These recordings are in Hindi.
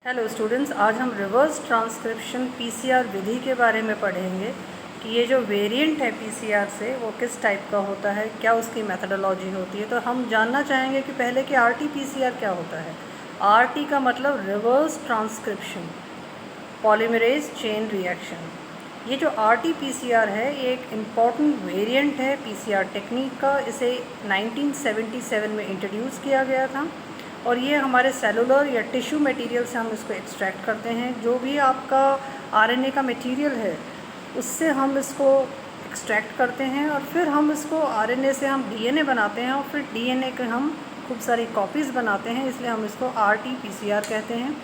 हेलो स्टूडेंट्स, आज हम रिवर्स ट्रांसक्रिप्शन पीसीआर विधि के बारे में पढ़ेंगे कि ये जो वेरिएंट है पीसीआर से वो किस टाइप का होता है, क्या उसकी मेथडोलॉजी होती है। तो हम जानना चाहेंगे कि पहले कि आरटी-पीसीआर क्या होता है। आरटी का मतलब reverse transcription polymerase chain reaction. ये जो आरटी-पीसीआर है ये एक इम्पॉर्टेंट वेरिएंट है पीसीआर टेक्निक का। इसे 1977 में इंट्रोड्यूस किया गया था और ये हमारे सेलुलर या टिश्यू मटेरियल से हम इसको एक्सट्रैक्ट करते हैं। जो भी आपका आरएनए का मटेरियल है उससे हम इसको एक्सट्रैक्ट करते हैं और फिर हम इसको आरएनए से हम डीएनए बनाते हैं और फिर डीएनए के हम खूब सारी कॉपीज़ बनाते हैं, इसलिए हम इसको आरटी-पीसीआर कहते हैं।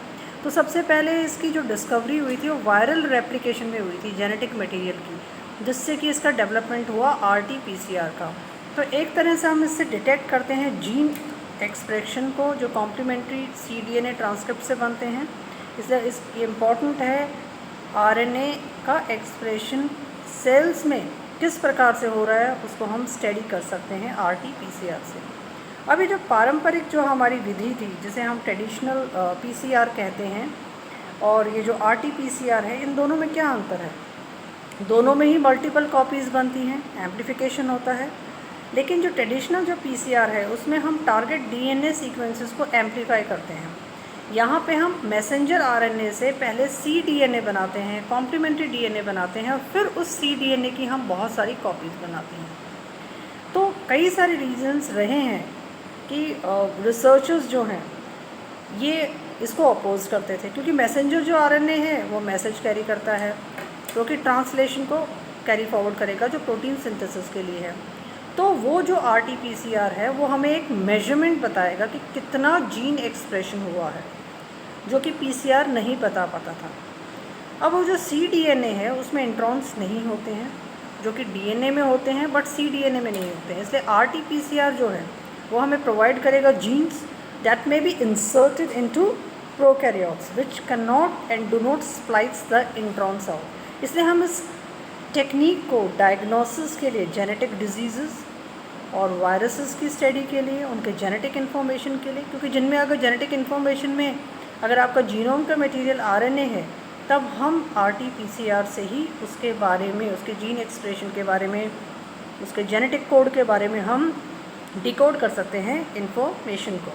तो सबसे पहले इसकी जो डिस्कवरी हुई थी वो वायरल रेप्लिकेशन में हुई थी जेनेटिक मटेरियल की, जिससे कि इसका डेवलपमेंट हुआ आरटी-पीसीआर का। तो एक तरह से हम इससे डिटेक्ट करते हैं जीन एक्सप्रेशन को जो कॉम्प्लीमेंट्री सीडीएनए ट्रांसक्रिप्ट से बनते हैं, इसलिए इस इम्पॉर्टेंट है आरएनए का एक्सप्रेशन सेल्स में किस प्रकार से हो रहा है उसको हम स्टडी कर सकते हैं आरटी-पीसीआर से। अभी जो पारंपरिक जो हमारी विधि थी जिसे हम ट्रेडिशनल पीसीआर कहते हैं और ये जो आरटी-पीसीआर है, इन दोनों में क्या अंतर है। दोनों में ही मल्टीपल कॉपीज़ बनती हैं, एम्प्लीफिकेशन होता है, लेकिन जो ट्रेडिशनल जो पीसीआर है उसमें हम टारगेट डीएनए सीक्वेंसेस को एम्प्लीफाई करते हैं। यहाँ पे हम मैसेंजर आरएनए से पहले सीडीएनए बनाते हैं, कॉम्प्लीमेंट्री डीएनए बनाते हैं और फिर उस सीडीएनए की हम बहुत सारी कॉपीज़ बनाते हैं। तो कई सारे रीजंस रहे हैं कि रिसर्चर्स जो हैं ये इसको अपोज करते थे, क्योंकि मैसेंजर जो आरएनए है वो मैसेज कैरी करता है जो कि ट्रांसलेशन को कैरी फॉरवर्ड करेगा जो प्रोटीन सिंथेसिस के लिए है। तो वो जो आरटी-पीसीआर है वो हमें एक मेजरमेंट बताएगा कि कितना जीन एक्सप्रेशन हुआ है, जो कि पीसीआर नहीं बता पाता था। अब वो जो सीडीएनए है उसमें इंट्रॉन्स नहीं होते हैं जो कि डीएनए में होते हैं, बट सीडीएनए में नहीं होते हैं। इसलिए आरटी-पीसीआर जो है वो हमें प्रोवाइड करेगा genes that may be inserted into prokaryotes which can not and do not splice the introns out. इसलिए हम इस टेक्निक को डायग्नोसिस के लिए जेनेटिक डिजीज़ और वायरसेस की स्टडी के लिए, उनके जेनेटिक इन्फॉर्मेशन के लिए, क्योंकि जिनमें अगर जेनेटिक इन्फॉर्मेशन में अगर आपका जीनोम का मटेरियल आरएनए है तब हम आरटी-पीसीआर से ही उसके बारे में, उसके जीन एक्सप्रेशन के बारे में, उसके जेनेटिक कोड के बारे में हम डिकोड कर सकते हैं इन्फॉर्मेशन को।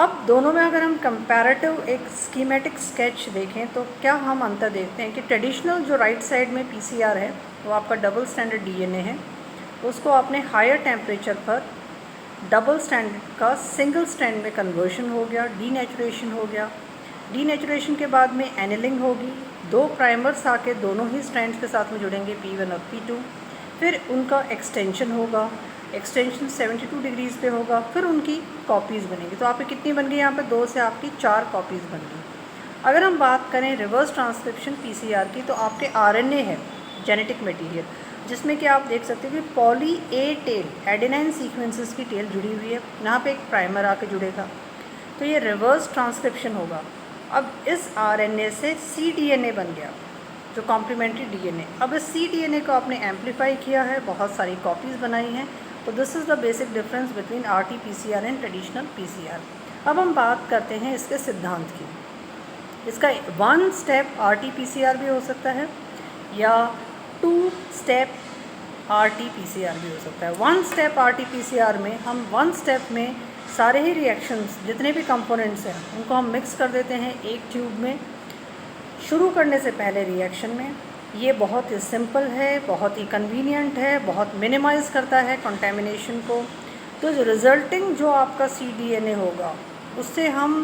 अब दोनों में अगर हम कंपैरेटिव एक स्कीमेटिक स्केच देखें तो क्या हम अंतर देखते हैं कि ट्रेडिशनल जो राइट साइड में पीसीआर है वो आपका डबल स्टैंडर्ड डीएनए है, उसको आपने हायर टेम्परेचर पर डबल स्टैंडर्ड का सिंगल स्ट्रैंड में कन्वर्शन हो गया, डीनेचुरेशन हो गया। डीनेचुरेशन के बाद में एनिलिंग होगी, दो प्राइमर्स आके दोनों ही स्ट्रैंड्स के साथ में जुड़ेंगे P1 और P2, फिर उनका एक्सटेंशन होगा, एक्सटेंशन 72 डिग्रीज़ पे होगा, फिर उनकी कॉपीज़ बनेंगी। तो आपकी कितनी बन गई यहाँ पे, 2 से आपकी 4 कॉपीज़ बन गई। अगर हम बात करें रिवर्स ट्रांसक्रिप्शन पीसीआर की तो आपके आरएनए है जेनेटिक मटेरियल, जिसमें कि आप देख सकते हो कि poly A tail adenine sequences की टेल जुड़ी हुई है, यहाँ पे एक प्राइमर आके जुड़ेगा, तो ये रिवर्स ट्रांसक्रिप्शन होगा। अब इस आरएनए से सीडीएनए बन गया जो कॉम्प्लीमेंट्री डीएनए। अब इस सीडीएनए को आपने एम्पलीफाई किया है, बहुत सारी कॉपीज़ बनाई हैं। तो this is the basic difference between RT-PCR and traditional PCR. अब हम बात करते हैं इसके सिद्धांत की। इसका 1 स्टेप आरटी-पीसीआर भी हो सकता है या 2 स्टेप आरटी-पीसीआर भी हो सकता है। 1 स्टेप आरटी-पीसीआर में हम 1 स्टेप में सारे ही रिएक्शंस जितने भी कंपोनेंट्स हैं उनको हम मिक्स कर देते हैं एक ट्यूब में शुरू करने से पहले रिएक्शन में। ये बहुत ही सिंपल है, बहुत ही कन्वीनियंट है, बहुत मिनिमाइज़ करता है कंटेमिनेशन को। तो जो रिजल्टिंग जो आपका सीडीएनए होगा उससे हम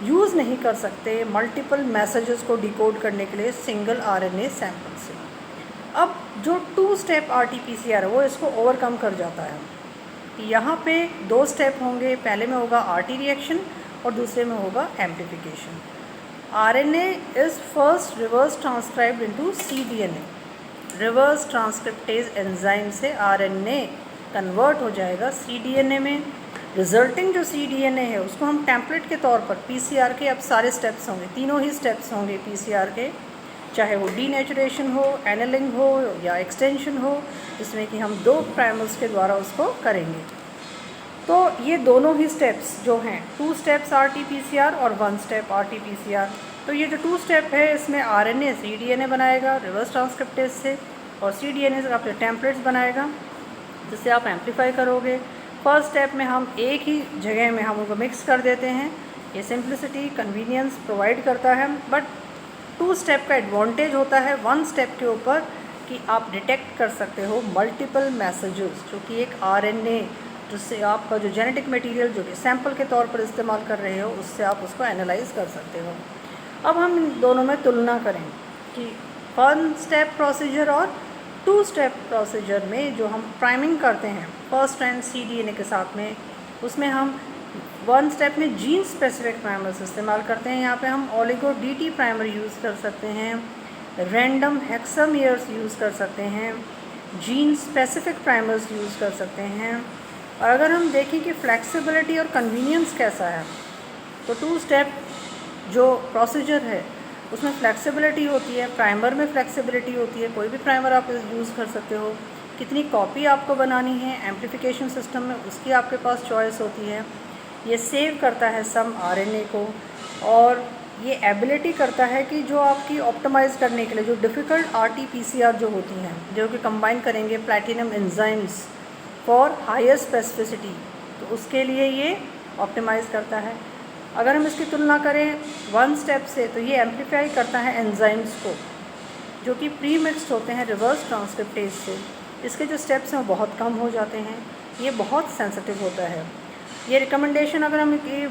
यूज़ नहीं कर सकते मल्टीपल मैसेजेस को डिकोड करने के लिए सिंगल आरएनए सैंपल से। अब जो 2 स्टेप आरटी-पीसीआर है वो इसको ओवरकम कर जाता है। यहाँ पे 2 स्टेप होंगे, पहले में होगा आरटी रिएक्शन और दूसरे में होगा amplification. RNA is first reverse transcribed into cDNA. Reverse transcriptase enzyme से RNA कन्वर्ट हो जाएगा cDNA में। रिजल्टिंग जो cDNA है उसको हम टेम्पलेट के तौर पर PCR के अब सारे स्टेप्स होंगे, तीनों ही स्टेप्स होंगे PCR के, चाहे वो डीनेचुरेशन हो, एनिलिंग हो या एक्सटेंशन हो, जिसमें कि हम 2 प्राइमर्स के द्वारा उसको करेंगे। तो ये दोनों ही स्टेप्स जो हैं, 2 स्टेप्स RT-PCR और 1 स्टेप RT-PCR। तो ये जो 2 स्टेप है इसमें RNA cDNA बनाएगा रिवर्स ट्रांसक्रिप्टेज से, और cDNA से आपके टेम्पलेट्स बनाएगा जिससे आप एम्पलीफाई करोगे। फर्स्ट स्टेप में हम एक ही जगह में हम उनको मिक्स कर देते हैं। ये सिंप्लिसिटी कन्वीनियंस प्रोवाइड करता है, बट 2 स्टेप का एडवांटेज होता है 1 स्टेप के ऊपर कि आप डिटेक्ट कर सकते हो मल्टीपल मैसेजेस, जो कि एक RNA जिससे आपका जो जेनेटिक मटेरियल जो कि सैंपल के तौर पर इस्तेमाल कर रहे हो उससे आप उसको एनालाइज कर सकते हो। अब हम इन दोनों में तुलना करें कि 1 स्टेप प्रोसीजर और 2 स्टेप प्रोसीजर में जो हम प्राइमिंग करते हैं फर्स्ट स्ट्रैंड cDNA के साथ में, उसमें हम 1 स्टेप में जीन स्पेसिफिक प्राइमर्स इस्तेमाल करते हैं। यहाँ पे हम ओलिगो DT प्राइमर यूज़ कर सकते हैं, रैंडम हेक्सामेयर्स यूज़ कर सकते हैं, जीन स्पेसिफिक प्राइमर्स यूज़ कर सकते हैं। और अगर हम देखें कि फ्लेक्सिबिलिटी और कन्वीनियंस कैसा है, तो 2 स्टेप जो प्रोसीजर है उसमें फ्लेक्सिबिलिटी होती है, प्राइमर में फ्लेक्सिबिलिटी होती है, कोई भी प्राइमर आप यूज़ कर सकते हो, कितनी कॉपी आपको बनानी है एम्प्लीफिकेशन सिस्टम में उसकी आपके पास चॉइस होती है। ये सेव करता है सम RNA को, और ये एबिलिटी करता है कि जो आपकी ऑप्टिमाइज़ करने के लिए जो डिफ़िकल्ट RT-PCR जो होती हैं, जो कि कंबाइन करेंगे platinum enzymes for higher specificity, तो उसके लिए ये ऑप्टिमाइज़ करता है। अगर हम इसकी तुलना करें 1 स्टेप से, तो ये एम्पलीफाई करता है एंजाइम्स को जो कि प्री मिक्स्ड होते हैं रिवर्स ट्रांसक्रिप्टेज से। इसके जो स्टेप्स हैं वो बहुत कम हो जाते हैं, ये बहुत सेंसिटिव होता है। ये रिकमेंडेशन अगर हम ये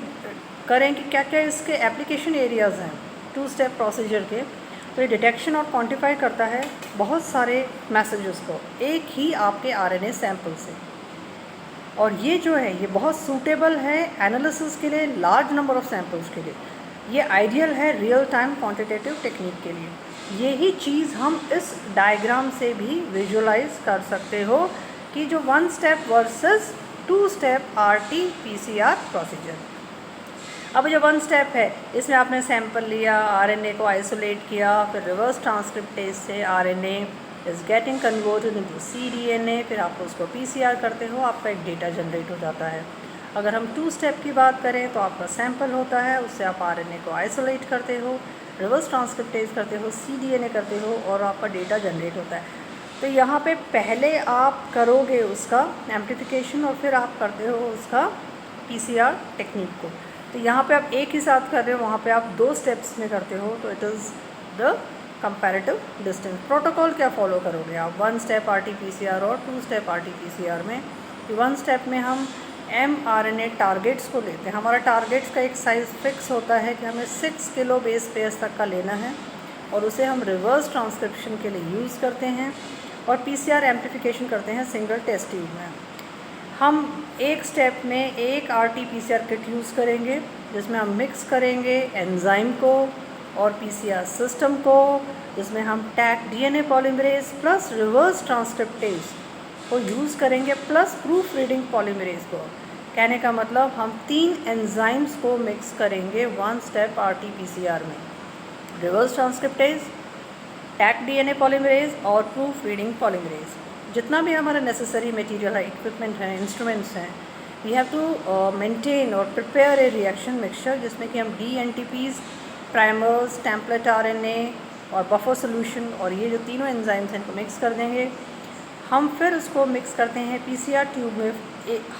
करें कि क्या क्या इसके एप्लीकेशन एरियाज़ हैं 2 स्टेप प्रोसीजर के, तो ये डिटेक्शन और क्वांटिफाई करता है बहुत सारे मैसेजेस को एक ही आपके RNA सैंपल से। और ये जो है ये बहुत सूटेबल है एनालिसिस के लिए, लार्ज नंबर ऑफ सैंपल्स के लिए। ये आइडियल है रियल टाइम क्वांटिटेटिव टेक्निक के लिए। यही चीज़ हम इस डायग्राम से भी विजुलाइज कर सकते हो कि जो 1 step versus 2 step RT-PCR procedure. अब जो 1 स्टेप है इसमें आपने सैंपल लिया, RNA को आइसोलेट किया, फिर रिवर्स ट्रांसक्रिप्टेज से RNA is getting converted into cDNA, फिर आप उसको PCR करते हो, आपका एक डेटा जनरेट हो जाता है। अगर हम 2 स्टेप की बात करें तो आपका सैंपल होता है, उससे आप RNA को आइसोलेट करते हो, रिवर्स ट्रांसक्रिप्टेज करते हो, cDNA करते हो, और आपका डेटा जनरेट होता है। तो यहाँ पे पहले आप करोगे उसका एम्प्लीफिकेशन और फिर आप करते हो उसका PCR टेक्निक को। तो यहाँ पे आप एक ही साथ कर रहे हो, वहाँ पे आप 2 स्टेप्स में करते हो, तो it is the comparative distance. Protocol क्या फॉलो करोगे आप 1 स्टेप RT-PCR और 2 स्टेप RT-PCR में? 1 स्टेप में हम mRNA टारगेट्स को लेते हैं। हमारा टारगेट्स का एक साइज़ फिक्स होता है कि हमें 6 किलो बेस पेयर्स तक का लेना है, और उसे हम रिवर्स ट्रांसक्रिप्शन के लिए यूज़ करते हैं, और PCR एम्प्लीफिकेशन करते हैं सिंगल टेस्ट ट्यूब में। हम एक स्टेप में एक RT-PCR किट यूज़ करेंगे जिसमें हम मिक्स करेंगे एंजाइम को और PCR सिस्टम को, जिसमें हम tag DNA polymerase plus reverse transcriptase को यूज़ करेंगे प्लस प्रूफ रीडिंग पॉलीमरेज को। कहने का मतलब हम 3 एंजाइम्स को मिक्स करेंगे 1 स्टेप RT-PCR में, reverse transcriptase, tag DNA polymerase और प्रूफ रीडिंग पॉलीमरेज। जितना भी हमारा नेसेसरी मटेरियल है, इक्विपमेंट है, इंस्ट्रूमेंट्स हैं, वी हैव टू मेंटेन और प्रिपेयर ए रिएक्शन मिक्सचर जिसमें कि हम DNTPs, प्राइमर्स, टेम्पलेट RNA और बफर सोल्यूशन और ये जो तीनों एंजाइम्स हैं इनको मिक्स कर देंगे। हम फिर उसको मिक्स करते हैं PCR ट्यूब में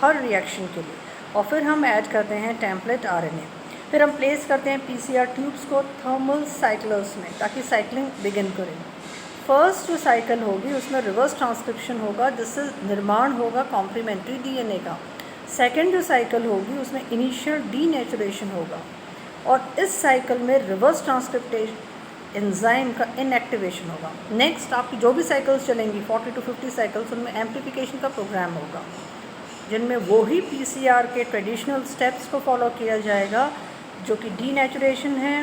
हर रिएक्शन के लिए, और फिर हम ऐड करते हैं टेम्पलेट RNA। फिर हम प्लेस करते हैं PCR ट्यूब्स को थर्मल साइक्लर्स में ताकि साइक्लिंग बिगिन करें। फर्स्ट जो साइकिल होगी उसमें रिवर्स ट्रांसक्रिप्शन होगा जिससे निर्माण होगा कॉम्प्लीमेंट्री DNA का। सेकेंड जो साइकिल होगी उसमें इनिशियल डीनेचुरेशन होगा, और इस साइकिल में रिवर्स ट्रांसक्रिप्टेज एंजाइम का इनएक्टिवेशन होगा। नेक्स्ट आपकी जो भी साइकिल्स चलेंगी 40 to 50 साइकिल्स, उनमें एम्प्लीफिकेशन का प्रोग्राम होगा जिनमें वही PCR के ट्रेडिशनल स्टेप्स को फॉलो किया जाएगा जो कि डीनेचुरेशन है,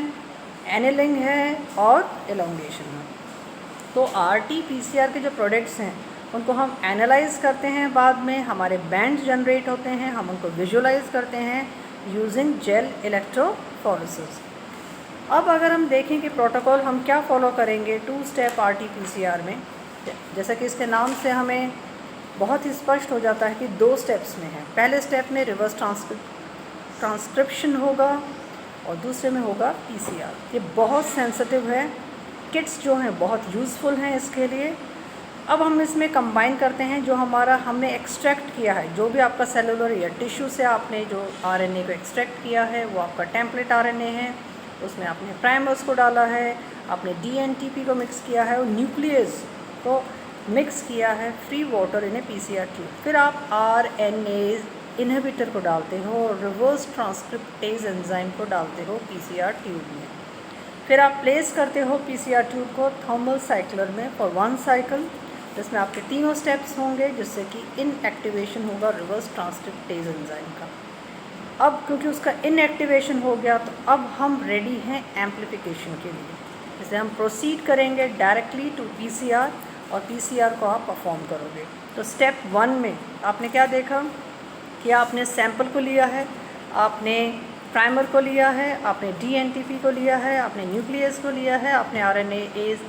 एनिलिंग है और एलोंगेशन है। तो RT-PCR के जो प्रोडक्ट्स हैं उनको हम एनालाइज करते हैं, बाद में हमारे बैंड जनरेट होते हैं, हम उनको विजुलाइज करते हैं यूजिंग जेल इलेक्ट्रोफोरेसिस। अब अगर हम देखें कि प्रोटोकॉल हम क्या फॉलो करेंगे 2 स्टेप RT-PCR में, जैसा कि इसके नाम से हमें बहुत ही स्पष्ट हो जाता है कि 2 स्टेप्स में है। पहले स्टेप में रिवर्स ट्रांसक्रिप्शन होगा और दूसरे में होगा PCR। ये बहुत सेंसिटिव है, किट्स जो हैं बहुत यूज़फुल हैं इसके लिए। अब हम इसमें कंबाइन करते हैं जो हमने एक्सट्रैक्ट किया है, जो भी आपका सेलुलर या टिश्यू से आपने जो RNA को एक्सट्रैक्ट किया है वो आपका टेम्पलेट RNA है। उसमें आपने प्राइमर्स को डाला है, आपने DNTP को मिक्स किया है और न्यूक्लियस को मिक्स किया है free water in A PCR tube. फिर आप RNA इनहिबिटर को डालते हो और रिवर्स ट्रांसक्रिप्टेज एंजाइम को डालते हो PCR ट्यूब में। फिर आप प्लेस करते हो PCR ट्यूब को थर्मल साइक्लर में फॉर 1 साइकिल, जिसमें आपके तीनों स्टेप्स होंगे, जिससे कि इनएक्टिवेशन होगा रिवर्स ट्रांसक्रिप्टेज एंजाइम का। अब क्योंकि उसका इनएक्टिवेशन हो गया तो अब हम रेडी हैं एम्प्लीफिकेशन के लिए। जैसे हम प्रोसीड करेंगे डायरेक्टली टू PCR और PCR को आप परफॉर्म करोगे। तो स्टेप 1 में आपने क्या देखा कि आपने सैंपल को लिया है, आपने प्राइमर को लिया है, आपने DNTP को लिया है, आपने न्यूक्लियस को लिया है, आपने RNA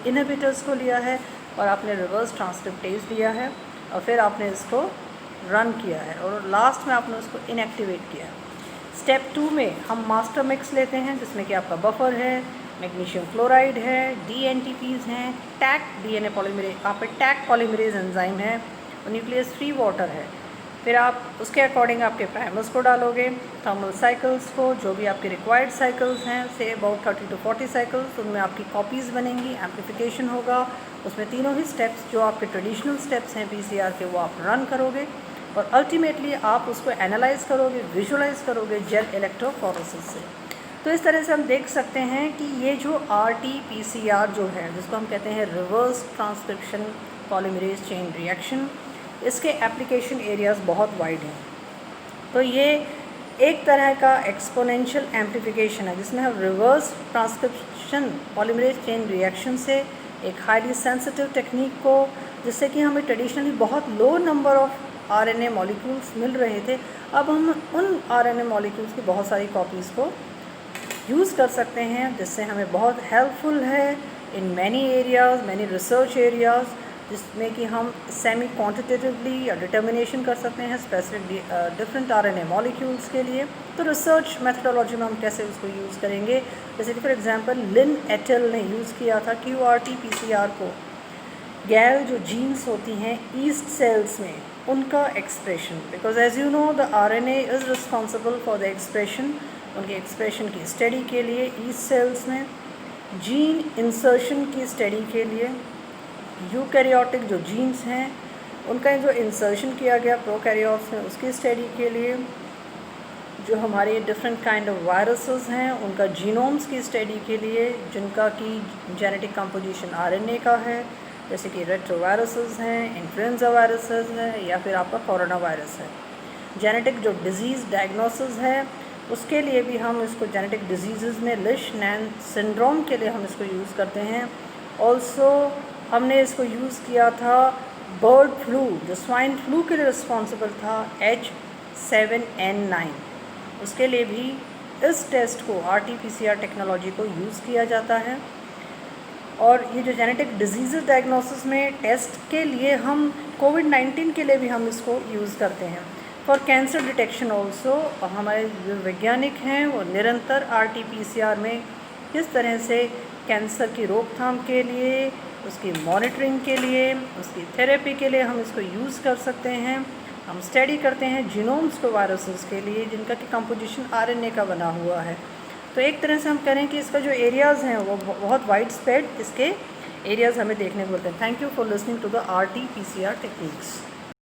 इनहिबिटर्स को लिया है और आपने रिवर्स ट्रांसक्रिप्टेज लिया है और फिर आपने इसको रन किया है और लास्ट में आपने उसको इनएक्टिवेट किया है। स्टेप 2 में हम मास्टर मिक्स लेते हैं, जिसमें कि आपका बफर है, मैग्नीशियम क्लोराइड है, DNTPs हैं, टैक DNA पॉलीमरेज, आप पे टैक पॉलीमरेज एंजाइम है और न्यूक्लियस फ्री वाटर है। फिर आप उसके अकॉर्डिंग आपके प्राइमर्स को डालोगे, थर्मल साइकिल्स को, जो भी आपके रिक्वायर्ड साइकिल्स हैं से अबाउट 30 to 40 साइकिल्स, उनमें आपकी कॉपीज़ बनेंगी, एम्प्लीफिकेशन होगा। उसमें तीनों ही स्टेप्स जो आपके ट्रेडिशनल स्टेप्स हैं PCR के वो आप रन करोगे और अल्टीमेटली आप उसको एनालाइज करोगे, विजुअलाइज करोगे जेल इलेक्ट्रोफोरेसिस से। तो इस तरह से हम देख सकते हैं कि ये जो RT-PCR जो है, जिसको हम कहते हैं reverse transcription polymerase chain reaction, इसके एप्लीकेशन एरियाज़ बहुत वाइड हैं। तो ये एक तरह का एक्सपोनेंशियल एम्प्लीफिकेशन है, जिसमें हम reverse transcription polymerase chain reaction से एक हाईली सेंसिटिव टेक्निक को, जिससे कि हमें ट्रेडिशनली बहुत लो नंबर ऑफ RNA मॉलिक्यूल्स मिल रहे थे, अब हम उन RNA मॉलिक्यूल्स की बहुत सारी कॉपीज़ को यूज़ कर सकते हैं, जिससे हमें बहुत हेल्पफुल है in many areas, many research areas, जिसमें कि हम सेमी क्वांटिटेटिवली या डिटर्मिनेशन कर सकते हैं स्पेसिफिक डिफरेंट RNA मॉलिक्यूल्स के लिए। तो रिसर्च मेथडोलॉजी में हम कैसे उसको यूज़ करेंगे, जैसे कि फॉर एग्जांपल लिन एटल ने यूज़ किया था QRT-PCR को गैर जो जीन्स होती हैं ईस्ट सेल्स में उनका expression, because as you know the RNA is responsible for the expression, उनके एक्सप्रेशन की स्टडी के लिए ईस्ट सेल्स में, जीन इंसर्शन की स्टडी के लिए यूकैरियोटिक जो जीन्स हैं उनका जो इंसर्शन किया गया प्रोकैरियोट्स में उसकी स्टडी के लिए, जो हमारे डिफरेंट काइंड ऑफ वायरसेस हैं उनका जीनोम्स की स्टडी के लिए, जिनका की जेनेटिक कंपोजिशन RNA का है, जैसे कि रेट्रोवायरसेस हैं, इन्फ्लुएंजा वायरसेस हैं या फिर आपका कोरोना वायरस है। जेनेटिक जो डिज़ीज़ डायग्नोसिस है उसके लिए भी हम इसको जेनेटिक डिजीज़ में लिश-नैन सिंड्रोम के लिए हम इसको यूज़ करते हैं। ऑल्सो हमने इसको यूज़ किया था बर्ड फ्लू, जो स्वाइन फ्लू के लिए रिस्पॉन्सिबल था H7N9, उसके लिए भी इस टेस्ट को RT-PCR टेक्नोलॉजी को यूज़ किया जाता है। और ये जो जेनेटिक डिजीज़ डायग्नोसिस में टेस्ट के लिए हम कोविड-19 के लिए भी हम इसको यूज़ करते हैं। फॉर कैंसर डिटेक्शन ऑल्सो हमारे जो वैज्ञानिक हैं वो निरंतर RT-PCR में किस तरह से कैंसर की रोकथाम के लिए, उसकी मॉनिटरिंग के लिए, उसकी थेरेपी के लिए हम इसको यूज़ कर सकते हैं। हम स्टडी करते हैं जीनोम्स को वायरसेस के लिए जिनका कि कंपोजिशन RNA का बना हुआ है। तो एक तरह से हम करें कि इसका जो एरियाज़ हैं वो बहुत वाइड स्प्रेड इसके एरियाज़ हमें देखने को मिलते हैं। Thank you for listening to the RT-PCR techniques.